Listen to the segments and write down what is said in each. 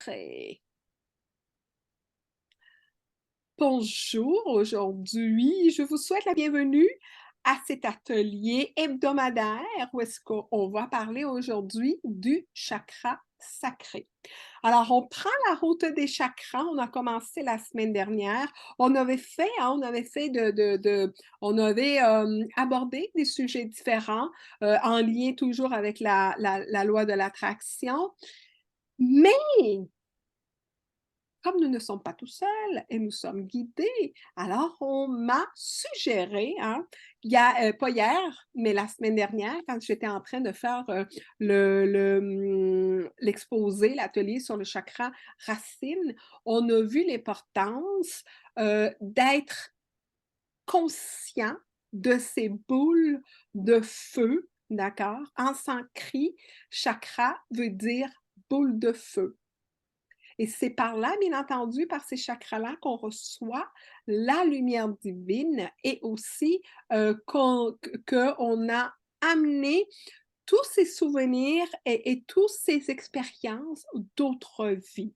Très. Bonjour, aujourd'hui, je vous souhaite la bienvenue à cet atelier hebdomadaire où est-ce qu'on va parler aujourd'hui du chakra sacré. Alors, on prend la route des chakras, on a commencé la semaine dernière, on avait fait, hein, on avait abordé des sujets différents en lien toujours avec la loi de l'attraction, mais comme nous ne sommes pas tout seuls et nous sommes guidés, alors on m'a suggéré, hein, pas hier, mais la semaine dernière, quand j'étais en train de faire l'exposé, l'atelier sur le chakra racine, on a vu l'importance d'être conscient de ces boules de feu, d'accord? En sanskrit, chakra veut dire boule de feu. Et c'est par là, bien entendu, par ces chakras-là qu'on reçoit la lumière divine et aussi qu'on a amené tous ces souvenirs et toutes ces expériences d'autres vies.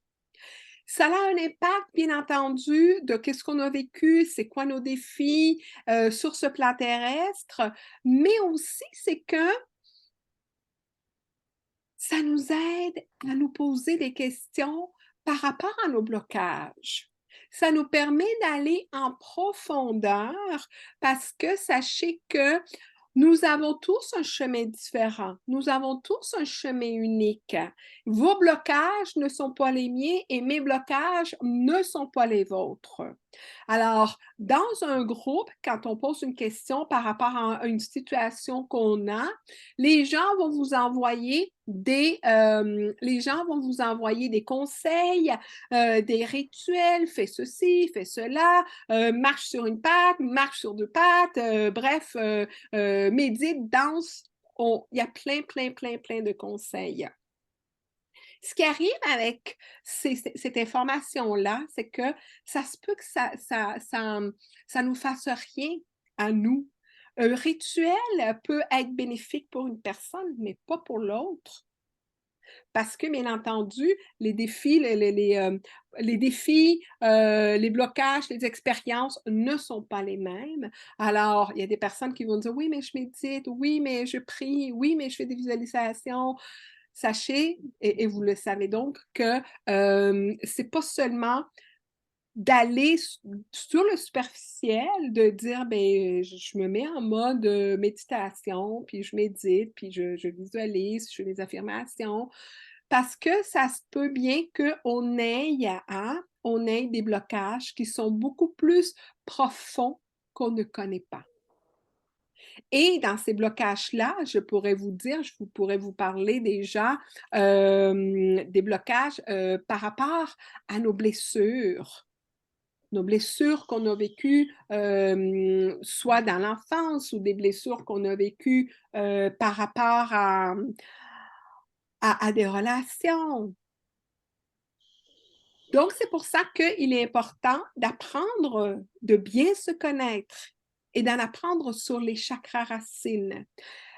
Ça a un impact, bien entendu, de qu'est-ce qu'on a vécu, c'est quoi nos défis sur ce plan terrestre, mais aussi c'est que ça nous aide à nous poser des questions par rapport à nos blocages. Ça nous permet d'aller en profondeur parce que sachez que nous avons tous un chemin différent. Nous avons tous un chemin unique. Vos blocages ne sont pas les miens et mes blocages ne sont pas les vôtres. Alors, dans un groupe, quand on pose une question par rapport à une situation qu'on a, les gens vont vous envoyer les gens vont vous envoyer des conseils, des rituels, fais ceci, fais cela, marche sur une patte, marche sur deux pattes, bref, médite, danse. Il y a plein, plein, plein, plein de conseils. Ce qui arrive avec cette information-là, c'est que ça se peut que ça nous fasse rien à nous. Un rituel peut être bénéfique pour une personne, mais pas pour l'autre. Parce que, bien entendu, les défis, les blocages, les expériences ne sont pas les mêmes. Alors, il y a des personnes qui vont dire: «Oui, mais je médite. Oui, mais je prie. Oui, mais je fais des visualisations». Sachez, et vous le savez donc, que c'est pas seulement d'aller sur le superficiel, de dire, ben, je me mets en mode méditation, puis je médite, puis je visualise, je fais des affirmations, parce que ça se peut bien qu'on ait, hein, on ait des blocages qui sont beaucoup plus profonds qu'on ne connaît pas. Et dans ces blocages-là, je pourrais vous dire, je pourrais vous parler déjà des blocages par rapport à nos blessures qu'on a vécues, soit dans l'enfance ou des blessures qu'on a vécues par rapport à des relations. Donc, c'est pour ça qu'il est important d'apprendre, de bien se connaître et d'en apprendre sur les chakras racines.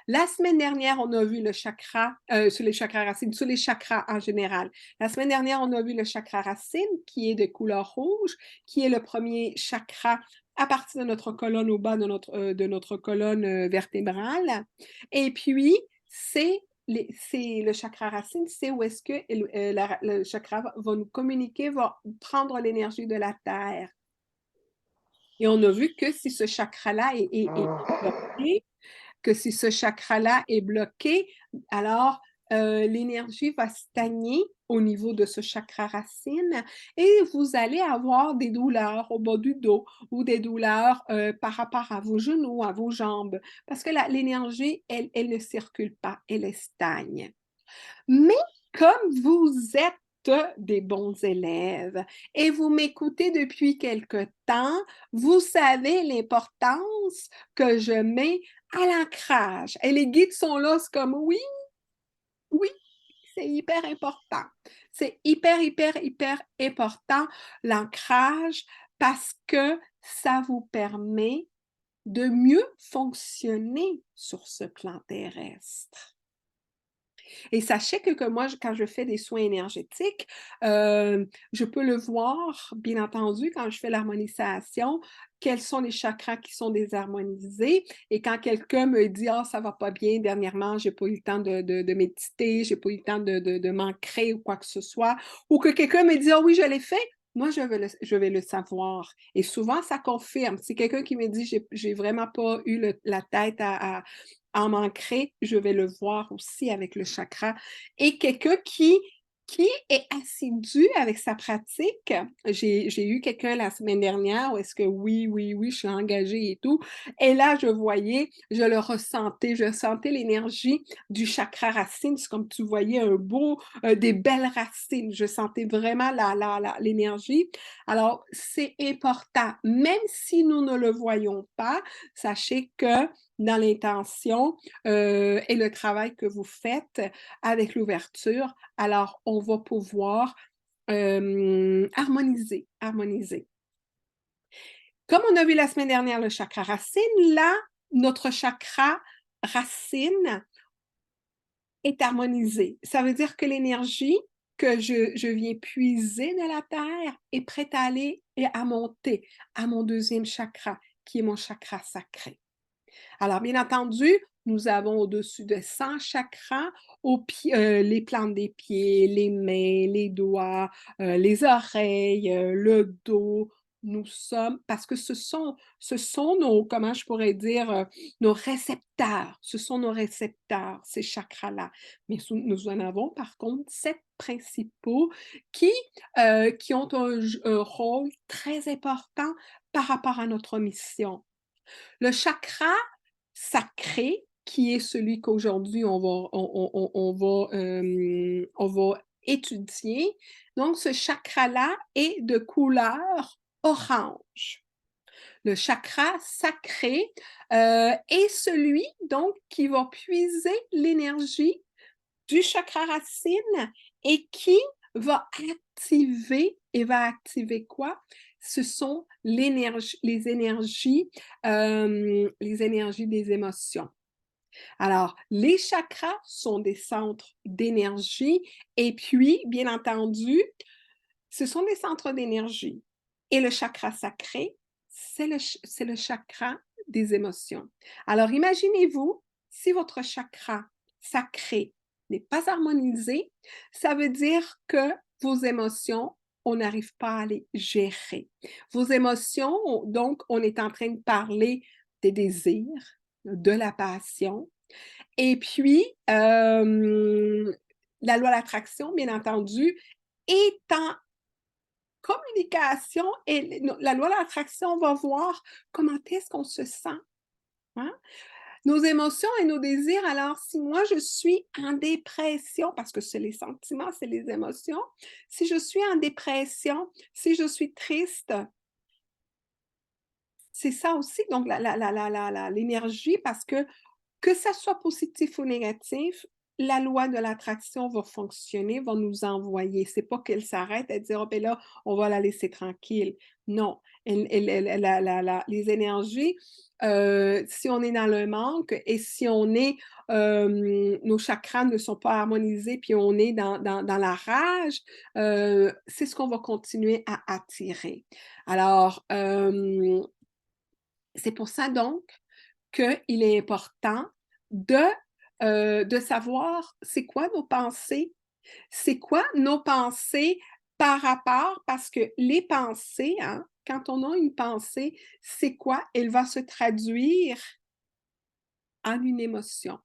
La semaine dernière, on a vu le chakra, sur les chakras racines, sur les chakras en général. La semaine dernière, on a vu le chakra racine qui est de couleur rouge, qui est le premier chakra à partir de notre colonne au bas de notre colonne vertébrale. Et puis, c'est le chakra racine, c'est où est-ce que le chakra va nous communiquer, va prendre l'énergie de la terre. Et on a vu que si ce chakra-là est bloqué, que si ce chakra-là est bloqué, alors l'énergie va stagner au niveau de ce chakra racine et vous allez avoir des douleurs au bas du dos ou des douleurs par rapport à vos genoux, à vos jambes, parce que l'énergie, elle ne circule pas, elle stagne. Mais comme vous êtes des bons élèves et vous m'écoutez depuis quelque temps, vous savez l'importance que je mets à l'ancrage. Et les guides sont là, c'est comme oui, oui, c'est hyper important. C'est hyper, hyper, hyper important, l'ancrage, parce que ça vous permet de mieux fonctionner sur ce plan terrestre. Et sachez que moi, quand je fais des soins énergétiques, je peux le voir, bien entendu, quand je fais l'harmonisation, quels sont les chakras qui sont désharmonisés. Et quand quelqu'un me dit: «Ah, ça va pas bien, dernièrement, j'ai pas eu le temps de méditer, j'ai pas eu le temps de m'ancrer ou quoi que ce soit», ou que quelqu'un me dit: «Ah oui, je l'ai fait», moi, je vais le savoir. Et souvent, ça confirme. Si quelqu'un qui me dit: «J'ai vraiment pas eu la tête à en m'ancrer», je vais le voir aussi avec le chakra. Et quelqu'un qui est assidu avec sa pratique, j'ai eu quelqu'un la semaine dernière où est-ce que oui, je suis engagée et tout. Et là, je voyais, je sentais l'énergie du chakra racine. C'est comme tu voyais des belles racines. Je sentais vraiment l'énergie. Alors, c'est important. Même si nous ne le voyons pas, sachez que dans l'intention et le travail que vous faites avec l'ouverture, alors on va pouvoir harmoniser. Comme on a vu la semaine dernière le chakra racine, là, notre chakra racine est harmonisé. Ça veut dire que l'énergie que je viens puiser de la terre est prête à aller et à monter à mon deuxième chakra, qui est mon chakra sacré. Alors, bien entendu, nous avons au-dessus de 100 chakras, les plantes des pieds, les mains, les doigts, les oreilles, le dos. Nous sommes, parce que ce sont nos, comment je pourrais dire, nos récepteurs. Ce sont nos récepteurs, ces chakras-là. Mais nous en avons par contre 7 principaux qui, qui ont un rôle très important par rapport à notre mission. Le chakra sacré, qui est celui qu'aujourd'hui on va étudier. Donc, ce chakra-là est de couleur orange. Le chakra sacré est celui donc qui va puiser l'énergie du chakra racine et qui va activer quoi? Ce sont les énergies des émotions. Alors, les chakras sont des centres d'énergie et puis, bien entendu, ce sont des centres d'énergie. Et le chakra sacré, c'est le chakra des émotions. Alors, imaginez-vous, si votre chakra sacré n'est pas harmonisé, ça veut dire que vos émotions, on n'arrive pas à les gérer. Vos émotions, donc, on est en train de parler des désirs, de la passion. Et puis, la loi de l'attraction, bien entendu, est en communication et la loi de l'attraction va voir comment est-ce qu'on se sent. Hein? Nos émotions et nos désirs. Alors, si moi je suis en dépression, parce que c'est les sentiments, c'est les émotions, si je suis en dépression, si je suis triste, c'est ça aussi, donc l'énergie, parce que ça soit positif ou négatif, la loi de l'attraction va fonctionner, va nous envoyer. C'est pas qu'elle s'arrête, elle dit: «Oh ben là, on va la laisser tranquille». Non, les énergies, si on est dans le manque et si on est, nos chakras ne sont pas harmonisés, puis on est dans la rage, c'est ce qu'on va continuer à attirer. Alors, c'est pour ça donc qu'il est important de, de savoir c'est quoi nos pensées. C'est quoi nos pensées par rapport, parce que les pensées, hein, quand on a une pensée, c'est quoi? Elle va se traduire en une émotion.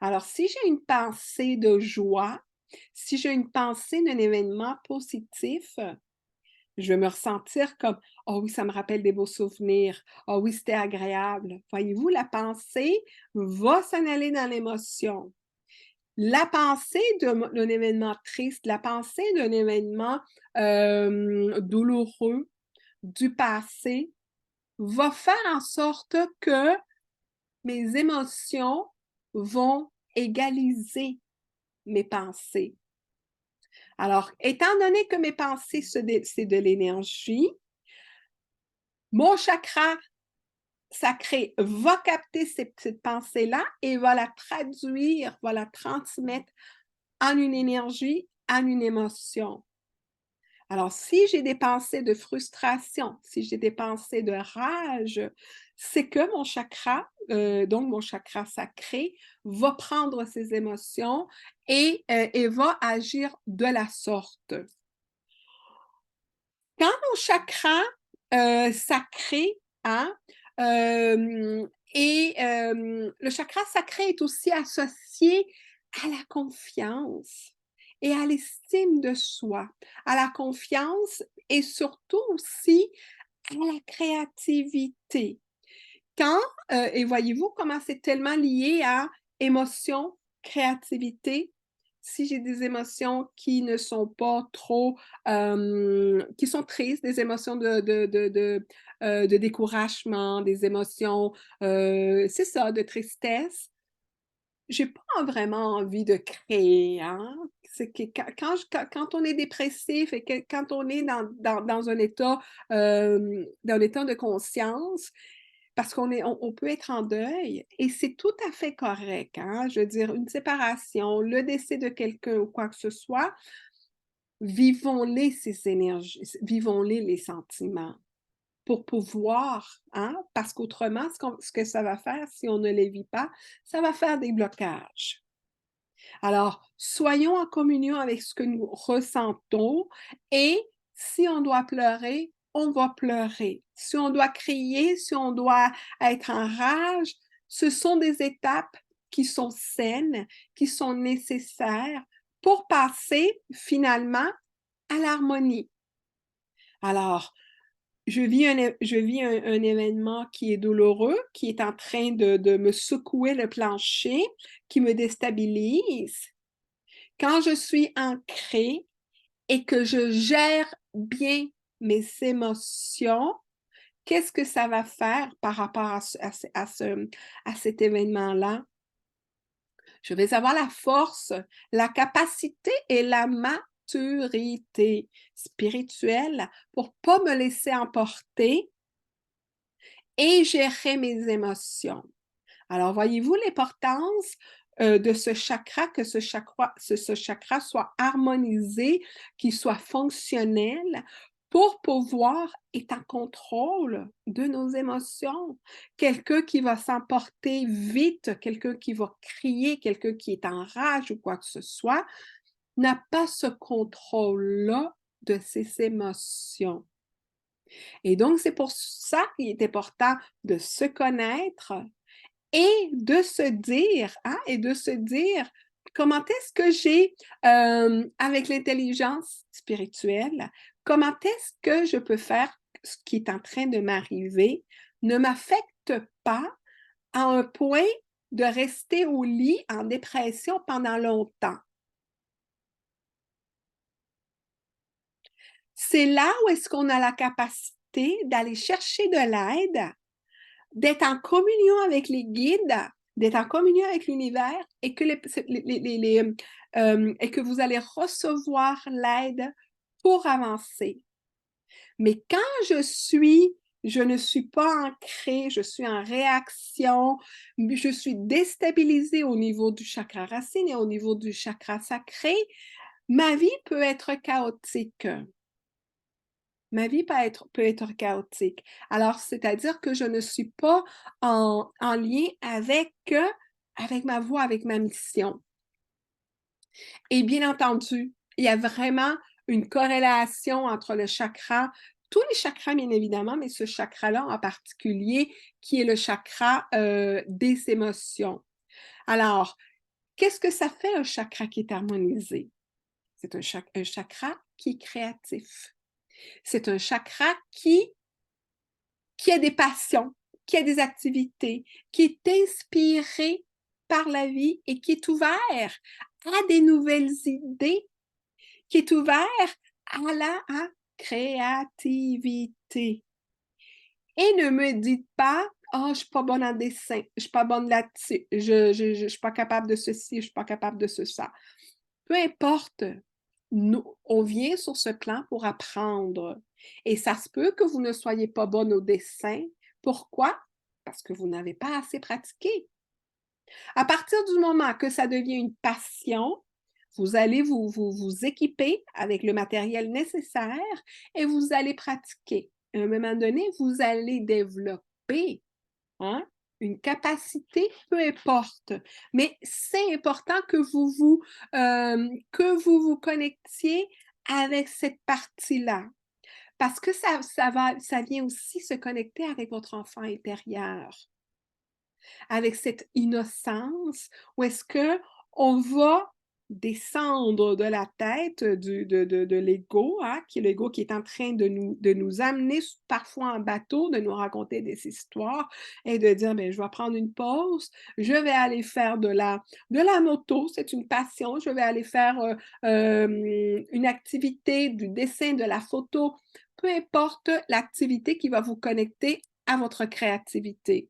Alors, si j'ai une pensée de joie, si j'ai une pensée d'un événement positif, je vais me ressentir comme: «Oh oui, ça me rappelle des beaux souvenirs. Oh oui, c'était agréable». Voyez-vous, la pensée va s'en aller dans l'émotion. La pensée d'un événement triste, la pensée d'un événement, douloureux du passé va faire en sorte que mes émotions vont égaliser mes pensées. Alors, étant donné que mes pensées, c'est de l'énergie, mon chakra sacré va capter cette pensée-là et va la traduire, va la transmettre en une énergie, en une émotion. Alors, si j'ai des pensées de frustration, si j'ai des pensées de rage, c'est que mon chakra, donc mon chakra sacré, va prendre ces émotions et va agir de la sorte. Quand mon chakra sacré, hein, le chakra sacré est aussi associé à la confiance et à l'estime de soi, à la confiance et surtout aussi à la créativité. Quand, et voyez-vous comment c'est tellement lié à émotion, créativité. Si j'ai des émotions qui ne sont pas trop, qui sont tristes, des émotions de découragement, des émotions, c'est ça, de tristesse, j'ai pas vraiment envie de créer, hein. C'est que quand on est dépressif et que quand on est dans un état de conscience, parce on peut être en deuil et c'est tout à fait correct, hein. Je veux dire, une séparation, le décès de quelqu'un ou quoi que ce soit, vivons-les ces énergies, vivons-les les sentiments pour pouvoir, hein, parce qu'autrement, ce que ça va faire si on ne les vit pas, ça va faire des blocages. Alors, soyons en communion avec ce que nous ressentons et si on doit pleurer, on va pleurer. Si on doit crier, si on doit être en rage, ce sont des étapes qui sont saines, qui sont nécessaires pour passer finalement à l'harmonie. Alors, je vis un événement qui est douloureux, qui est en train de me secouer le plancher, qui me déstabilise. Quand je suis ancrée et que je gère bien mes émotions, qu'est-ce que ça va faire par rapport à cet événement-là? Je vais avoir la force, la capacité et la maturité spirituelle pour pas me laisser emporter et gérer mes émotions. Alors, voyez-vous l'importance de ce chakra, que ce chakra soit harmonisé, qu'il soit fonctionnel pour pouvoir être en contrôle de nos émotions. Quelqu'un qui va s'emporter vite, quelqu'un qui va crier, quelqu'un qui est en rage ou quoi que ce soit, n'a pas ce contrôle-là de ses émotions. Et donc, c'est pour ça qu'il est important de se connaître et de se dire, hein, et de se dire comment est-ce que j'ai, avec l'intelligence spirituelle, comment est-ce que je peux faire ce qui est en train de m'arriver ne m'affecte pas à un point de rester au lit en dépression pendant longtemps. C'est là où est-ce qu'on a la capacité d'aller chercher de l'aide, d'être en communion avec les guides, d'être en communion avec l'univers et que, et que vous allez recevoir l'aide pour avancer. Mais quand je ne suis pas ancrée, je suis en réaction, je suis déstabilisée au niveau du chakra racine et au niveau du chakra sacré, ma vie peut être chaotique. Ma vie peut être chaotique. Alors, c'est-à-dire que je ne suis pas en lien avec ma voie, avec ma mission. Et bien entendu, il y a vraiment une corrélation entre le chakra, tous les chakras bien évidemment, mais ce chakra-là en particulier, qui est le chakra des émotions. Alors, qu'est-ce que ça fait un chakra qui est harmonisé? C'est un chakra qui est créatif. C'est un chakra qui a des passions, qui a des activités, qui est inspiré par la vie et qui est ouvert à des nouvelles idées, qui est ouvert à la créativité. Et ne me dites pas, oh, je ne suis pas bonne en dessin, je ne suis pas bonne là-dessus, je ne suis pas capable de ceci, je ne suis pas capable de ça. Peu importe, nous, on vient sur ce plan pour apprendre. Et ça se peut que vous ne soyez pas bonne au dessin. Pourquoi? parce que vous n'avez pas assez pratiqué. À partir du moment que ça devient une passion, vous allez vous équiper avec le matériel nécessaire et vous allez pratiquer. À un moment donné, vous allez développer, hein, une capacité, peu importe. Mais c'est important que vous vous connectiez avec cette partie-là. Parce que ça vient aussi se connecter avec votre enfant intérieur, avec cette innocence où est-ce que on va descendre de la tête de l'ego, hein, qui est l'ego qui est en train de nous amener parfois en bateau, de nous raconter des histoires et de dire, ben, je vais prendre une pause, je vais aller faire de la moto, c'est une passion, je vais aller faire une activité, du dessin, de la photo, peu importe l'activité qui va vous connecter à votre créativité.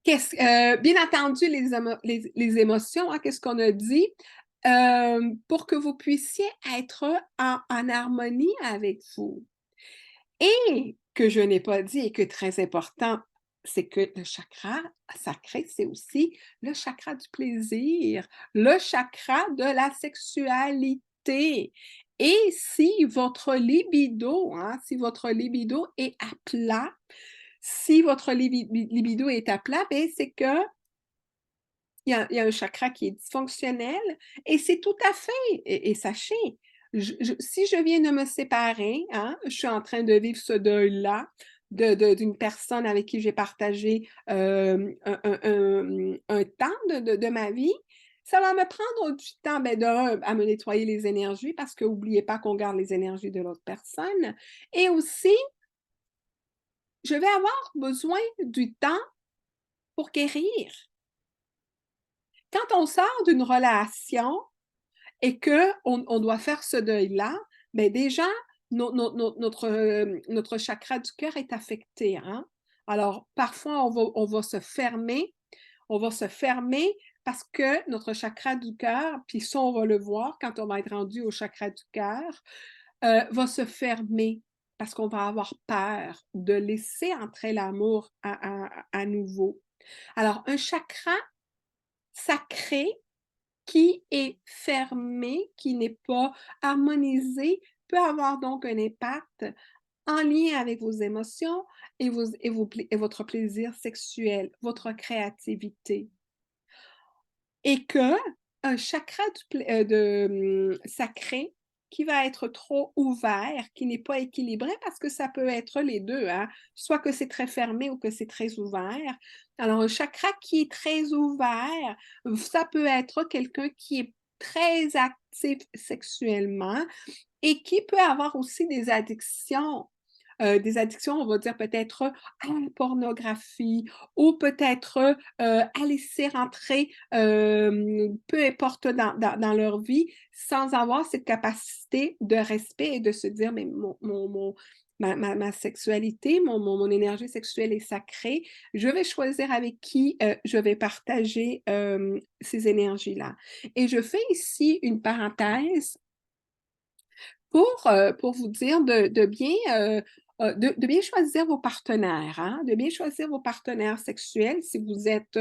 Bien entendu, les émotions, hein, qu'est-ce qu'on a dit? Pour que vous puissiez être en harmonie avec vous. Et que je n'ai pas dit et que très important, c'est que le chakra sacré, c'est aussi le chakra du plaisir, le chakra de la sexualité. Et si votre libido, hein, si votre libido est à plat, si votre libido est à plat, ben, c'est que il y a un chakra qui est dysfonctionnel et c'est tout à fait, et sachez, si je viens de me séparer, hein, je suis en train de vivre ce deuil-là d'une personne avec qui j'ai partagé un temps de ma vie, ça va me prendre du temps, ben, à me nettoyer les énergies parce que n'oubliez pas qu'on garde les énergies de l'autre personne. Et aussi, je vais avoir besoin du temps pour guérir. Quand on sort d'une relation et qu'on doit faire ce deuil-là, bien déjà, notre chakra du cœur est affecté. Hein? Alors, parfois, on va se fermer parce que notre chakra du cœur, puis ça, on va le voir quand on va être rendu au chakra du cœur, va se fermer parce qu'on va avoir peur de laisser entrer l'amour à nouveau. Alors, un chakra sacré qui est fermé, qui n'est pas harmonisé, peut avoir donc un impact en lien avec vos émotions et votre plaisir sexuel, votre créativité. Et que un chakra sacré qui va être trop ouvert, qui n'est pas équilibré, parce que ça peut être les deux, hein? Soit que c'est très fermé ou que c'est très ouvert. Alors, un chakra qui est très ouvert, ça peut être quelqu'un qui est très actif sexuellement et qui peut avoir aussi des addictions, on va dire peut-être à la pornographie ou peut-être à laisser rentrer, peu importe dans leur vie, sans avoir cette capacité de respect et de se dire, mais ma sexualité, mon énergie sexuelle est sacrée. Je vais choisir avec qui je vais partager ces énergies-là. Et je fais ici une parenthèse pour vous dire de bien choisir vos partenaires, hein, de bien choisir vos partenaires sexuels si vous êtes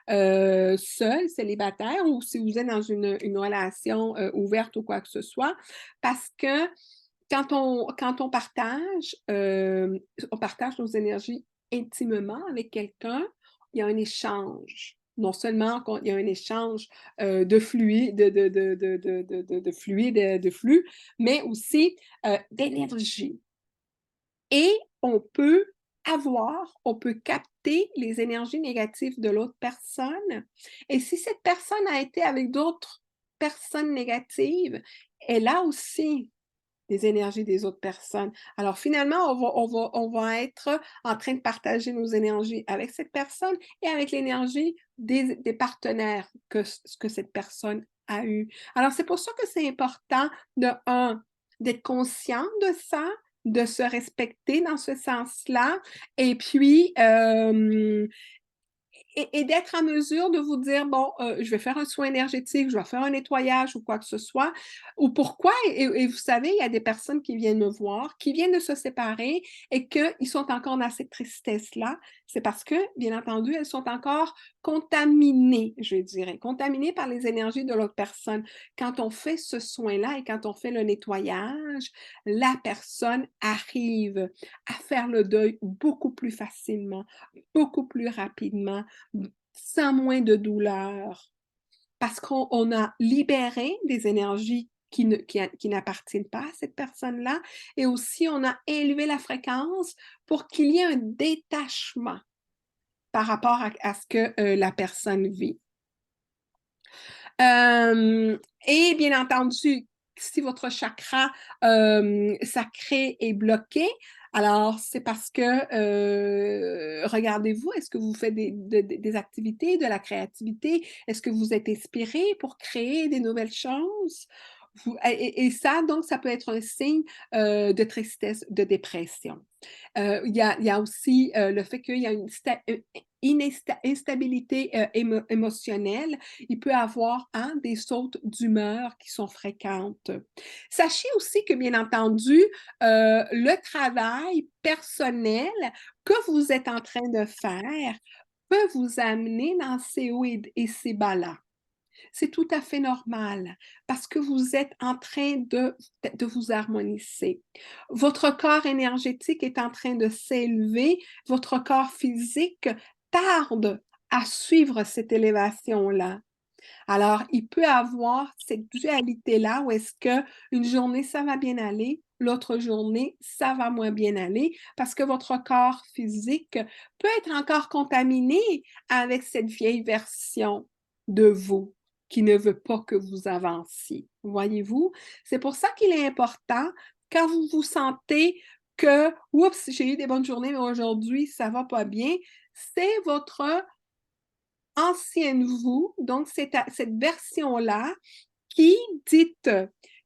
seul, célibataire ou si vous êtes dans une relation ouverte ou quoi que ce soit, parce que quand on partage nos énergies intimement avec quelqu'un, il y a un échange. Non seulement il y a un échange de fluide, de fluide, de flux, mais aussi d'énergie. Et on peut on peut capter les énergies négatives de l'autre personne. Et si cette personne a été avec d'autres personnes négatives, elle a aussi des énergies des autres personnes. Alors finalement, on va être en train de partager nos énergies avec cette personne et avec l'énergie des partenaires que cette personne a eu. Alors c'est pour ça que c'est important d'être conscient de ça, de se respecter dans ce sens-là, et puis et d'être en mesure de vous dire, bon, je vais faire un soin énergétique, je vais faire un nettoyage ou quoi que ce soit, ou pourquoi, et vous savez, il y a des personnes qui viennent me voir, qui viennent de se séparer et qu'ils sont encore dans cette tristesse-là, c'est parce que, bien entendu, elles sont encore contaminées, je dirais, contaminées par les énergies de l'autre personne. Quand on fait ce soin-là et quand on fait le nettoyage, la personne arrive à faire le deuil beaucoup plus facilement, beaucoup plus rapidement, sans moins de douleur, parce qu'on a libéré des énergies qui n'appartiennent pas à cette personne-là, et aussi on a élevé la fréquence pour qu'il y ait un détachement par rapport à ce que la personne vit. Et bien entendu, si votre chakra sacré est bloqué, alors c'est parce que, regardez-vous, est-ce que vous faites des activités, de la créativité? Est-ce que vous êtes inspiré pour créer des nouvelles choses? Et ça, donc, ça peut être un signe de tristesse, de dépression. Il y a aussi le fait qu'il y a une instabilité émotionnelle. Il peut y avoir des sautes d'humeur qui sont fréquentes. Sachez aussi que, bien entendu, le travail personnel que vous êtes en train de faire peut vous amener dans ces hauts et ces bas-là. C'est tout à fait normal parce que vous êtes en train de vous harmoniser. Votre corps énergétique est en train de s'élever, votre corps physique tarde à suivre cette élévation-là. Alors, il peut avoir cette dualité-là où est-ce qu'une journée, ça va bien aller, l'autre journée, ça va moins bien aller, parce que votre corps physique peut être encore contaminé avec cette vieille version de vous qui ne veut pas que vous avanciez. Voyez-vous? C'est pour ça qu'il est important, quand vous vous sentez que, oups, j'ai eu des bonnes journées, mais aujourd'hui, ça va pas bien, c'est votre ancienne vous, donc cette version-là qui dit,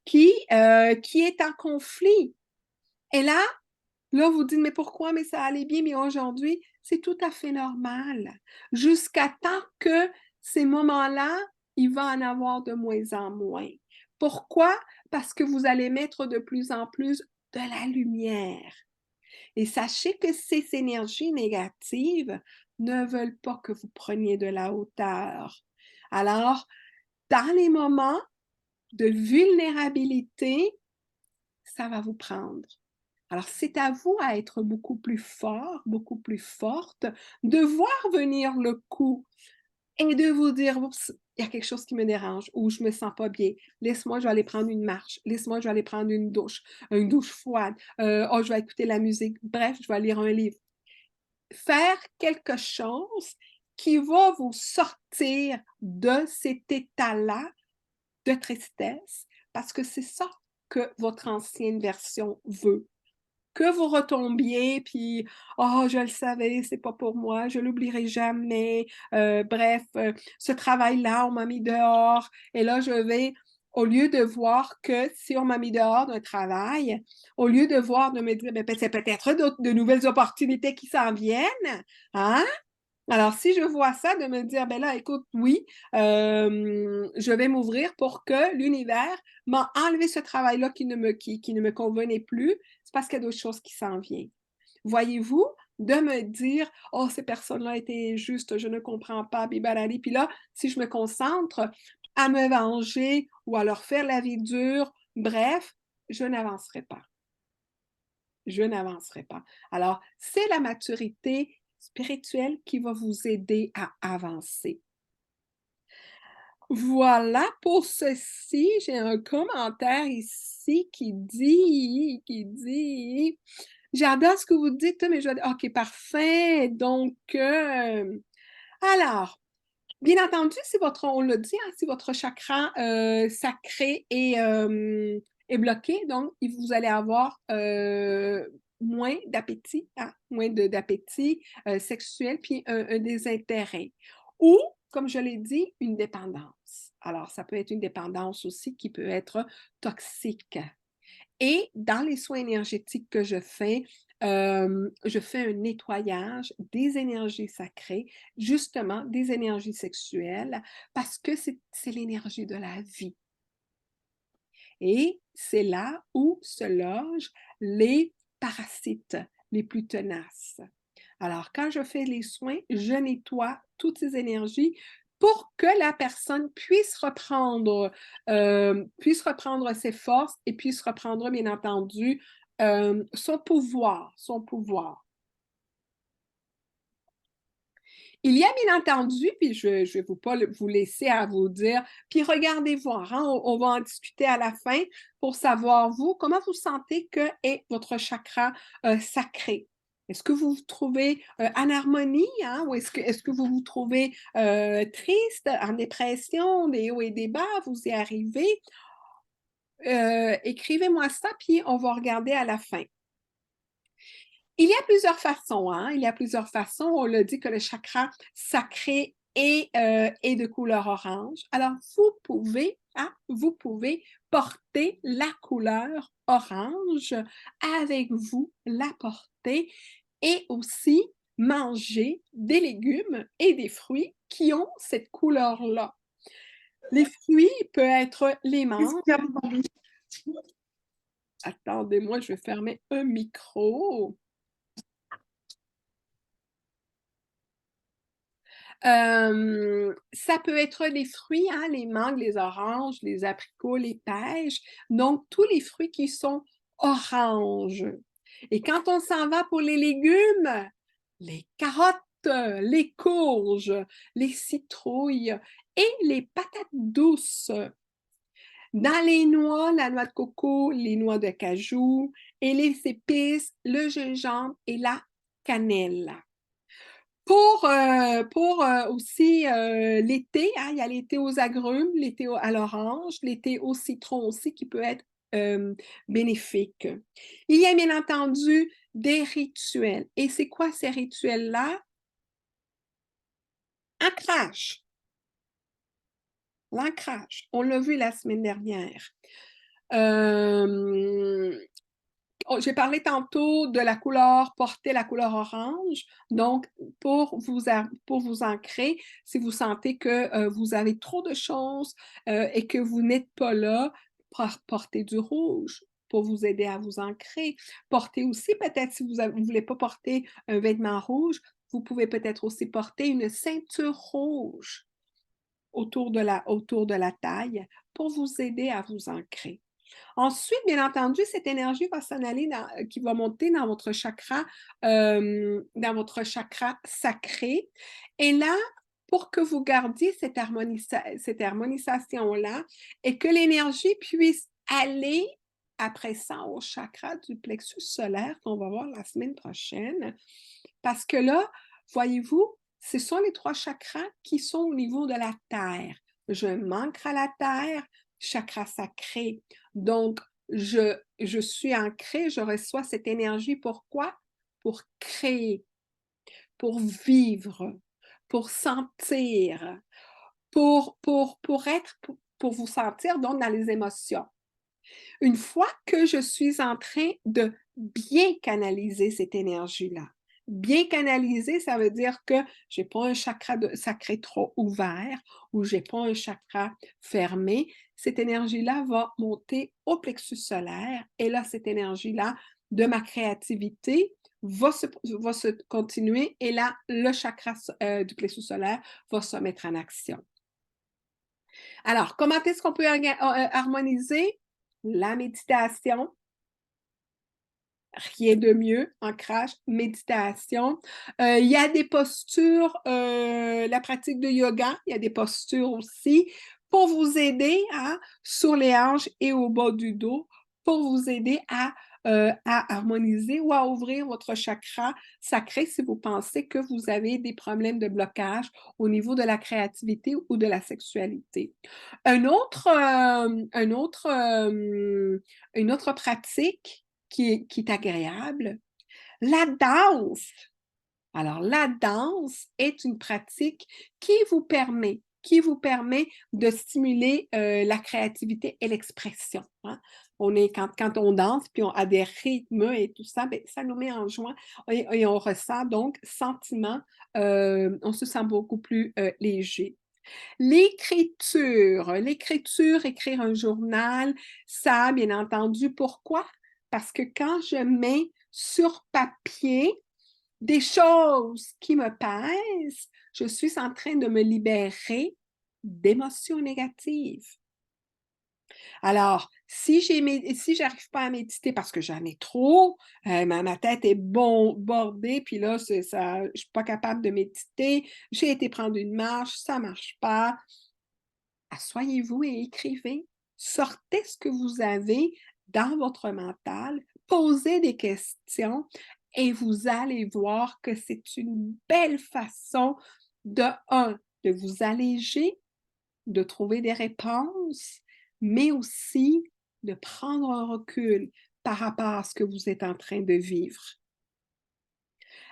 qui est en conflit. Et là, vous dites, mais pourquoi? Mais ça allait bien, mais aujourd'hui, c'est tout à fait normal. Jusqu'à temps que ces moments-là, il va en avoir de moins en moins. Pourquoi? Parce que vous allez mettre de plus en plus de la lumière. Et sachez que ces énergies négatives ne veulent pas que vous preniez de la hauteur. Alors, dans les moments de vulnérabilité, ça va vous prendre. Alors, c'est à vous à être beaucoup plus fort, beaucoup plus forte, de voir venir le coup et de vous dire, oups, il y a quelque chose qui me dérange ou je me sens pas bien. Laisse-moi, je vais aller prendre une marche. Laisse-moi, je vais aller prendre une douche froide. Oh, je vais écouter la musique. Bref, je vais lire un livre. Faire quelque chose qui va vous sortir de cet état-là de tristesse, parce que c'est ça que votre ancienne version veut. Que vous retombiez, puis oh, je le savais, c'est pas pour moi, je l'oublierai jamais. Bref, ce travail-là, on m'a mis dehors, et là, je vais, au lieu de voir que si on m'a mis dehors d'un travail, au lieu de voir, de me dire, ben, c'est peut-être de nouvelles opportunités qui s'en viennent, hein? Alors, si je vois ça, de me dire, ben là, écoute, oui, je vais m'ouvrir pour que l'univers m'a enlevé ce travail-là qui ne me convenait plus, c'est parce qu'il y a d'autres choses qui s'en viennent. Voyez-vous, de me dire, oh, ces personnes-là étaient injustes, je ne comprends pas, bibalali. Puis là, si je me concentre à me venger ou à leur faire la vie dure, bref, je n'avancerai pas. Je n'avancerai pas. Alors, c'est la maturité spirituelle qui va vous aider à avancer. Voilà pour ceci. J'ai un commentaire ici qui dit, j'adore ce que vous dites, mais OK, parfait. Donc, alors, bien entendu, si on l'a dit, hein, si votre chakra sacré est bloqué, donc vous allez avoir moins d'appétit, hein, moins d'appétit sexuel, puis un désintérêt. Ou, comme je l'ai dit, une dépendance. Alors, ça peut être une dépendance aussi qui peut être toxique. Et dans les soins énergétiques que je fais, je fais un nettoyage des énergies sacrées, justement des énergies sexuelles, parce que c'est l'énergie de la vie. Et c'est là où se logent les parasites les plus tenaces. Alors, quand je fais les soins, je nettoie toutes ces énergies pour que la personne puisse reprendre ses forces et puisse reprendre, bien entendu, son pouvoir, son pouvoir. Il y a bien entendu, puis je ne vais pas vous laisser à vous dire, puis regardez voir, hein, on va en discuter à la fin pour savoir, vous, comment vous sentez que est votre chakra sacré. Est-ce que vous vous trouvez en harmonie, hein, ou est-ce que vous vous trouvez triste, en dépression, des hauts et des bas, vous y arrivez? Écrivez-moi ça, puis on va regarder à la fin. Il y a plusieurs façons, hein? Il y a plusieurs façons. On l'a dit que le chakra sacré est de couleur orange. Alors, vous pouvez porter la couleur orange avec vous, la porter et aussi manger des légumes et des fruits qui ont cette couleur-là. Les fruits peuvent être les mangues. Attendez-moi, je vais fermer un micro. Ça peut être les fruits, hein, les mangues, les oranges, les abricots, les pêches, donc tous les fruits qui sont oranges. Et quand on s'en va pour les légumes, les carottes, les courges, les citrouilles et les patates douces. Dans les noix, la noix de coco, les noix de cajou et les épices, le gingembre et la cannelle. Pour aussi l'été, hein, il y a l'été aux agrumes, l'été à l'orange, l'été au citron aussi qui peut être bénéfique. Il y a bien entendu des rituels. Et c'est quoi ces rituels-là? Ancrage. L'ancrage. On l'a vu la semaine dernière. J'ai parlé tantôt de la couleur, porter la couleur orange. Donc, pour vous ancrer, si vous sentez que vous avez trop de choses et que vous n'êtes pas là, portez du rouge pour vous aider à vous ancrer. Portez aussi, peut-être, si vous ne voulez pas porter un vêtement rouge, vous pouvez peut-être aussi porter une ceinture rouge autour de la taille pour vous aider à vous ancrer. Ensuite, bien entendu, cette énergie va s'en aller qui va monter dans votre chakra sacré. Et là, pour que vous gardiez cette harmonisation-là et que l'énergie puisse aller après ça au chakra du plexus solaire qu'on va voir la semaine prochaine. Parce que là, voyez-vous, ce sont les 3 chakras qui sont au niveau de la terre. Je m'ancre à la terre, chakra sacré. Donc, je suis ancrée, je reçois cette énergie. Pourquoi? Pour créer, pour vivre, pour sentir, pour vous sentir donc dans les émotions. Une fois que je suis en train de bien canaliser cette énergie-là, bien canaliser, ça veut dire que je n'ai pas un chakra sacré trop ouvert ou je n'ai pas un chakra fermé. Cette énergie-là va monter au plexus solaire et là, cette énergie-là de ma créativité va se continuer et là, le chakra du plexus solaire va se mettre en action. Alors, comment est-ce qu'on peut harmoniser? La méditation, rien de mieux, ancrage, méditation. Il y a des postures, la pratique de yoga, il y a des postures aussi pour vous aider sur les hanches et au bas du dos, pour vous aider à harmoniser ou à ouvrir votre chakra sacré si vous pensez que vous avez des problèmes de blocage au niveau de la créativité ou de la sexualité. Une autre pratique qui est agréable, la danse. Alors, la danse est une pratique qui vous permet de stimuler la créativité et l'expression. Hein? Quand on danse, puis on a des rythmes et tout ça, ben, ça nous met en joie et on ressent donc sentiment, on se sent beaucoup plus léger. L'écriture, écrire un journal, ça, bien entendu, pourquoi? Parce que quand je mets sur papier des choses qui me pèsent, je suis en train de me libérer d'émotions négatives. Alors, si j'arrive pas à méditer parce que j'en ai trop, ma tête est bordée, puis là, je suis pas capable de méditer, j'ai été prendre une marche, ça marche pas. Asseyez-vous et écrivez. Sortez ce que vous avez dans votre mental, posez des questions et vous allez voir que c'est une belle façon de vous alléger, de trouver des réponses, mais aussi de prendre un recul par rapport à ce que vous êtes en train de vivre.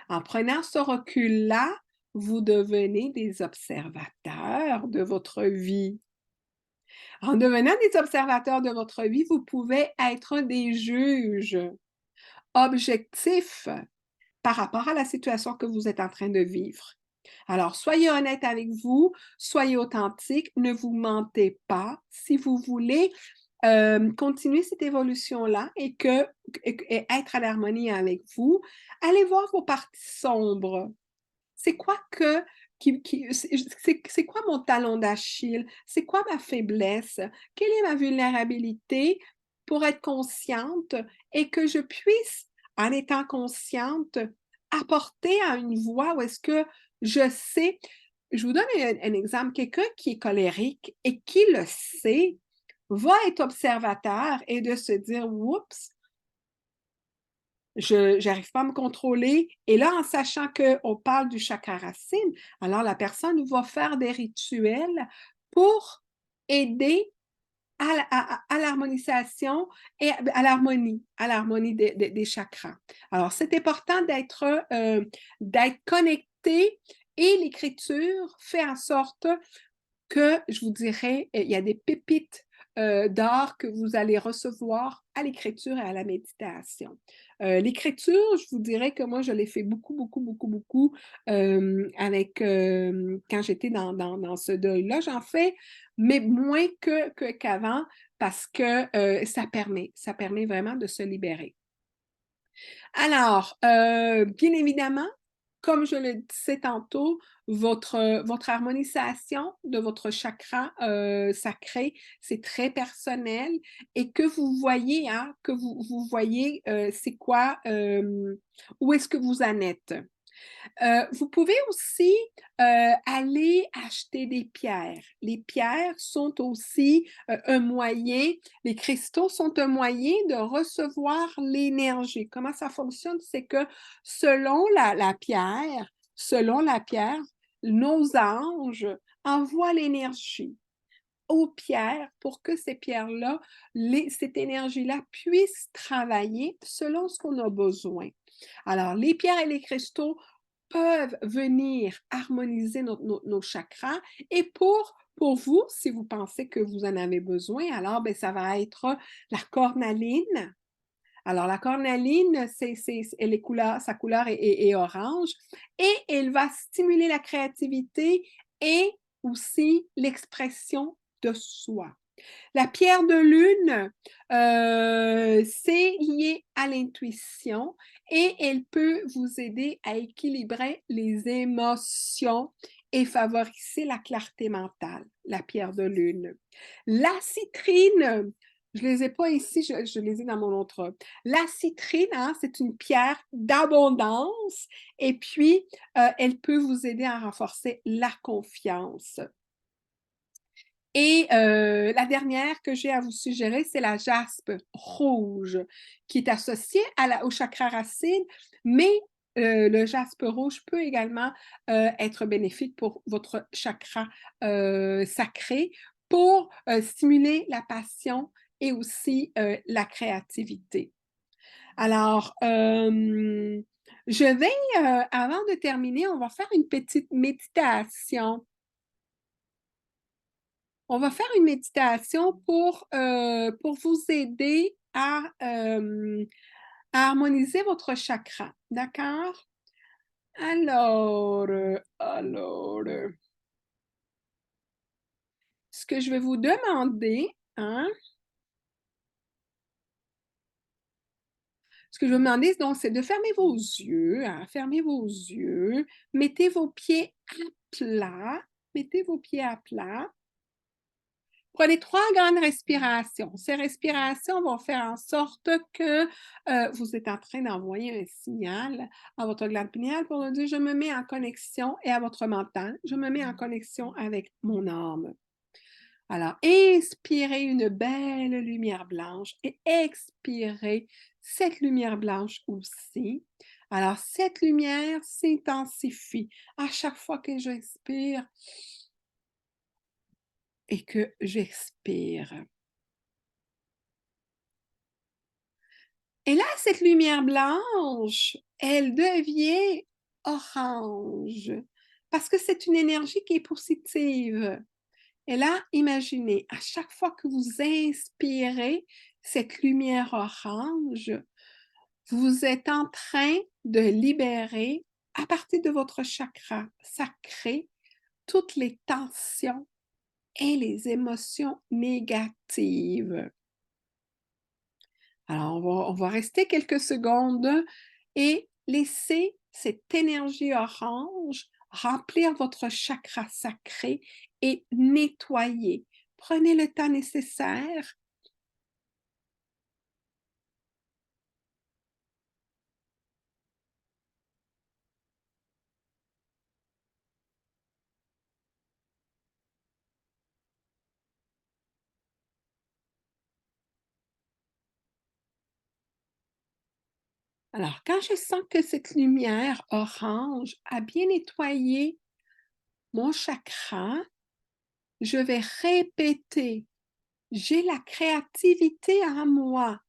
En prenant ce recul-là, vous devenez des observateurs de votre vie. En devenant des observateurs de votre vie, vous pouvez être des juges objectifs par rapport à la situation que vous êtes en train de vivre. Alors, soyez honnête avec vous, soyez authentique, ne vous mentez pas. Si vous voulez continuer cette évolution-là et être à l'harmonie avec vous, allez voir vos parties sombres. C'est quoi c'est quoi mon talon d'Achille? C'est quoi ma faiblesse? Quelle est ma vulnérabilité pour être consciente et que je puisse, en étant consciente, apporter à une voie où est-ce que je sais. Je vous donne un exemple. Quelqu'un qui est colérique et qui le sait va être observateur et de se dire, oups, je n'arrive pas à me contrôler. Et là, en sachant qu'on parle du chakra racine, alors la personne va faire des rituels pour aider à l'harmonisation et à l'harmonie des chakras. Alors, c'est important d'être connecté et l'écriture fait en sorte que, je vous dirais, il y a des pépites d'art que vous allez recevoir à l'écriture et à la méditation. L'écriture, je vous dirais que moi, je l'ai fait beaucoup, beaucoup, beaucoup, beaucoup quand j'étais dans ce deuil-là. J'en fais, mais moins qu'avant parce que ça permet vraiment de se libérer. Alors, bien évidemment, comme je le disais tantôt, votre harmonisation de votre chakra sacré, c'est très personnel et que vous voyez, hein, vous voyez c'est quoi, où est-ce que vous en êtes. Vous pouvez aussi aller acheter des pierres. Les pierres sont aussi un moyen, les cristaux sont un moyen de recevoir l'énergie. Comment ça fonctionne? C'est que selon la pierre, nos anges envoient l'énergie aux pierres pour que ces pierres-là, cette énergie-là puisse travailler selon ce qu'on a besoin. Alors, les pierres et les cristaux peuvent venir harmoniser nos chakras et pour vous, si vous pensez que vous en avez besoin, alors ben, ça va être la cornaline. Alors, la cornaline, sa couleur est orange et elle va stimuler la créativité et aussi l'expression de soi. La pierre de lune, c'est lié à l'intuition et elle peut vous aider à équilibrer les émotions et favoriser la clarté mentale, la pierre de lune. La citrine, je ne les ai pas ici, je les ai dans mon autre. La citrine, hein, c'est une pierre d'abondance et puis elle peut vous aider à renforcer la confiance. Et la dernière que j'ai à vous suggérer, c'est la jaspe rouge, qui est associée au chakra racine, mais le jaspe rouge peut également être bénéfique pour votre chakra sacré, pour stimuler la passion et aussi la créativité. Alors, je vais, avant de terminer, on va faire une petite méditation. On va faire une méditation pour vous aider à harmoniser votre chakra, d'accord? Alors, ce que je vais vous demander, hein, ce que je vais vous demander, donc, c'est de fermer vos yeux, hein, fermez vos yeux, mettez vos pieds à plat, mettez vos pieds à plat. Prenez 3 grandes respirations. Ces respirations vont faire en sorte que vous êtes en train d'envoyer un signal à votre glande pinéale pour dire je me mets en connexion et à votre mental, je me mets en connexion avec mon âme. Alors, inspirez une belle lumière blanche et expirez cette lumière blanche aussi. Alors, cette lumière s'intensifie à chaque fois que j'inspire et que j'expire. Et là, cette lumière blanche, elle devient orange parce que c'est une énergie qui est positive. Et là, imaginez, à chaque fois que vous inspirez cette lumière orange, vous êtes en train de libérer à partir de votre chakra sacré toutes les tensions et les émotions négatives. Alors, on va rester quelques secondes et laisser cette énergie orange remplir votre chakra sacré et nettoyer. Prenez le temps nécessaire. Alors, quand je sens que cette lumière orange a bien nettoyé mon chakra, je vais répéter, j'ai la créativité en moi.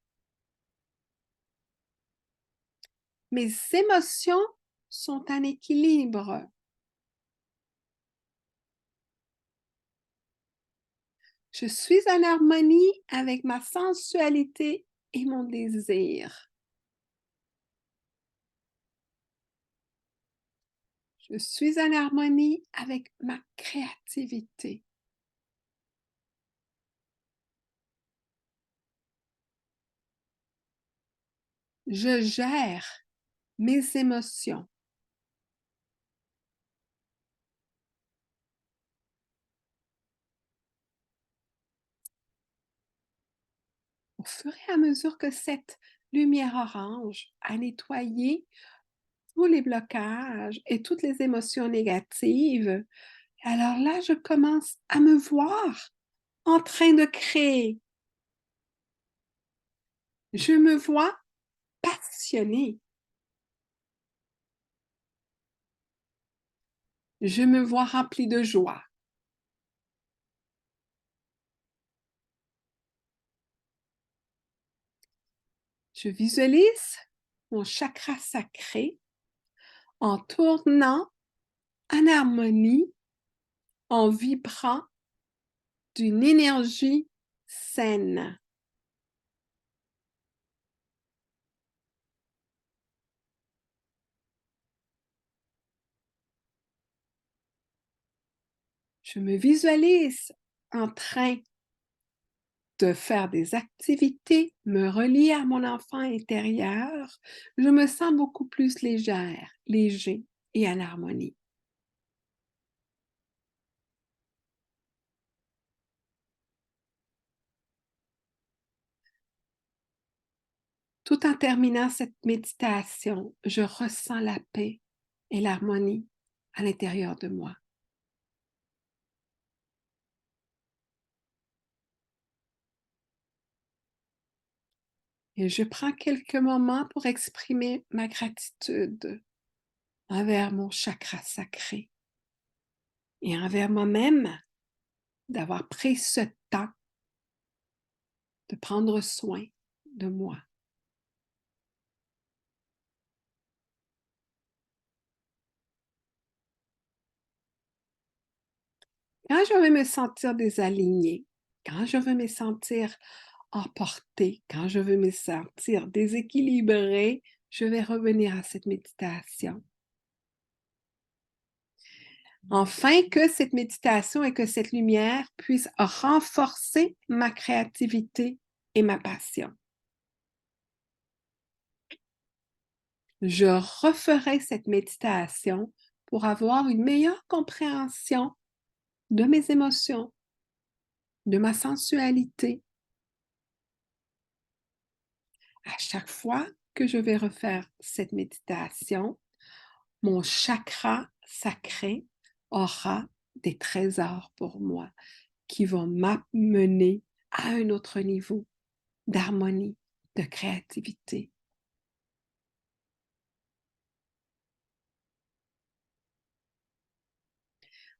Mes émotions sont en équilibre. Je suis en harmonie avec ma sensualité et mon désir. Je suis en harmonie avec ma créativité. Je gère mes émotions. Au fur et à mesure que cette lumière orange a nettoyé tous les blocages et toutes les émotions négatives, alors là, je commence à me voir en train de créer. Je me vois passionnée. Je me vois remplie de joie. Je visualise mon chakra sacré en tournant en harmonie, en vibrant d'une énergie saine. Je me visualise en train de faire des activités, me relier à mon enfant intérieur. Je me sens beaucoup plus légère, léger et en harmonie. Tout en terminant cette méditation, je ressens la paix et l'harmonie à l'intérieur de moi. Et je prends quelques moments pour exprimer ma gratitude envers mon chakra sacré et envers moi-même d'avoir pris ce temps de prendre soin de moi. Quand je vais me sentir désalignée, quand je veux me sentir emportée, quand je veux me sentir déséquilibrée, je vais revenir à cette méditation. Afin que cette méditation et que cette lumière puisse renforcer ma créativité et ma passion. Je referai cette méditation pour avoir une meilleure compréhension de mes émotions, de ma sensualité. À chaque fois que je vais refaire cette méditation, mon chakra sacré aura des trésors pour moi qui vont m'amener à un autre niveau d'harmonie, de créativité.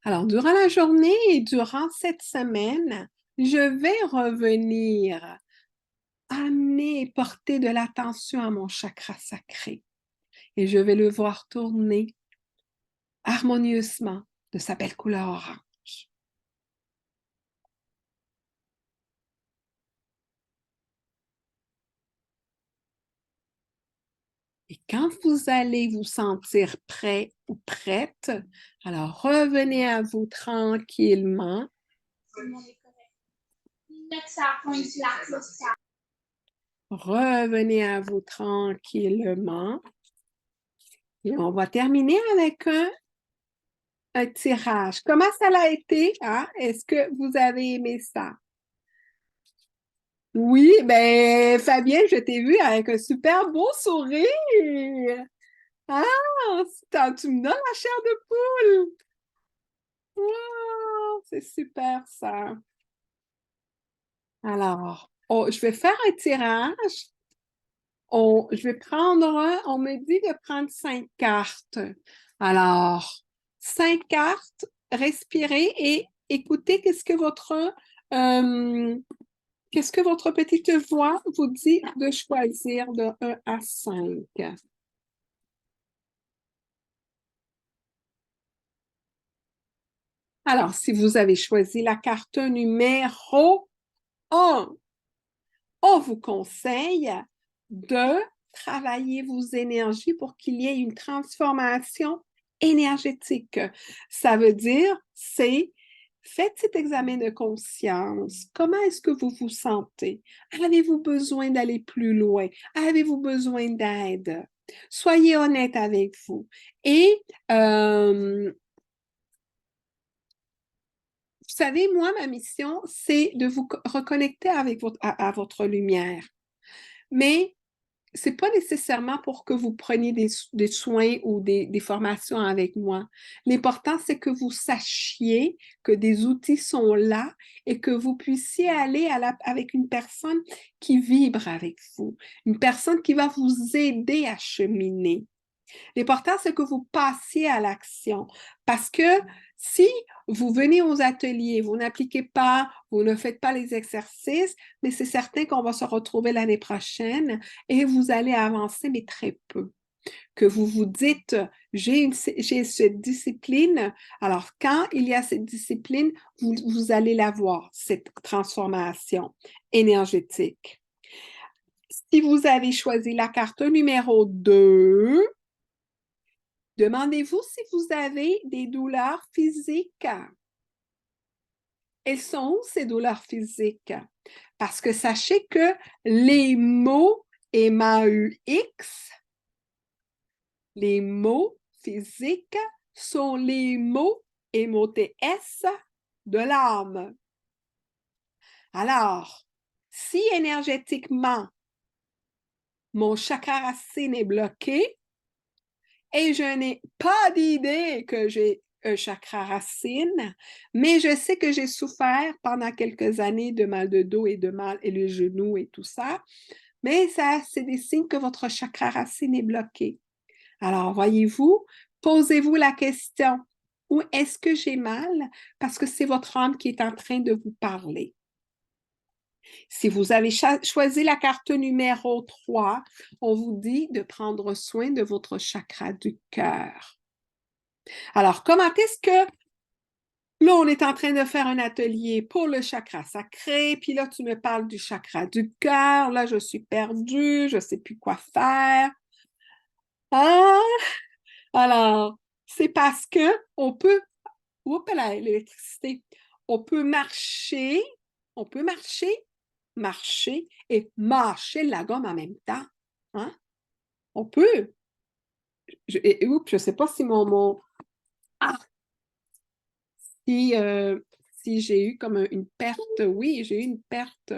Alors, durant la journée et durant cette semaine, je vais revenir amener et porter de l'attention à mon chakra sacré et je vais le voir tourner harmonieusement de sa belle couleur orange. Et quand vous allez vous sentir prêt ou prête, alors revenez à vous tranquillement. Revenez à vous tranquillement. Et on va terminer avec un tirage. Comment ça a été? Hein? Est-ce que vous avez aimé ça? Oui, ben Fabien, je t'ai vu avec un super beau sourire. Ah, tu me donnes la chair de poule. Wow, c'est super ça. Alors, je vais faire un tirage. Je vais prendre, on me dit de prendre 5 cartes. Alors, 5 cartes, respirez et écoutez qu'est-ce que votre petite voix vous dit de choisir de 1 à 5. Alors, si vous avez choisi la carte numéro 1, on vous conseille de travailler vos énergies pour qu'il y ait une transformation énergétique. Ça veut dire, faites cet examen de conscience. Comment est-ce que vous vous sentez? Avez-vous besoin d'aller plus loin? Avez-vous besoin d'aide? Soyez honnête avec vous. Et vous savez, moi, ma mission, c'est de vous reconnecter avec à votre lumière. Mais ce n'est pas nécessairement pour que vous preniez des soins ou des formations avec moi. L'important, c'est que vous sachiez que des outils sont là et que vous puissiez aller avec une personne qui vibre avec vous, une personne qui va vous aider à cheminer. L'important, c'est que vous passiez à l'action parce que si vous venez aux ateliers, vous n'appliquez pas, vous ne faites pas les exercices, mais c'est certain qu'on va se retrouver l'année prochaine et vous allez avancer, mais très peu. Que vous vous dites, j'ai cette discipline. Alors, quand il y a cette discipline, vous allez la voir, cette transformation énergétique. Si vous avez choisi la carte numéro 2, demandez-vous si vous avez des douleurs physiques. Elles sont où ces douleurs physiques? Parce que sachez que les mots MAUX, les mots physiques sont les mots MOTS de l'âme. Alors, si énergétiquement, mon chakra racine est bloqué et je n'ai pas d'idée que j'ai un chakra racine, mais je sais que j'ai souffert pendant quelques années de mal de dos et de mal et le genou et tout ça, mais ça, c'est des signes que votre chakra racine est bloqué. Alors, voyez-vous, posez-vous la question, où est-ce que j'ai mal? Parce que c'est votre âme qui est en train de vous parler. Si vous avez choisi la carte numéro 3, on vous dit de prendre soin de votre chakra du cœur. Alors, comment est-ce que Là, on est en train de faire un atelier pour le chakra sacré, puis là, tu me parles du chakra du cœur. Là, je suis perdue, je ne sais plus quoi faire. Ah, alors, c'est parce que on peut, oups là, l'électricité, on peut marcher, on peut marcher, marcher et mâcher la gomme en même temps. Hein? On peut. Oups, je ne sais pas si ah, si, si j'ai eu comme une perte. Oui, j'ai eu une perte.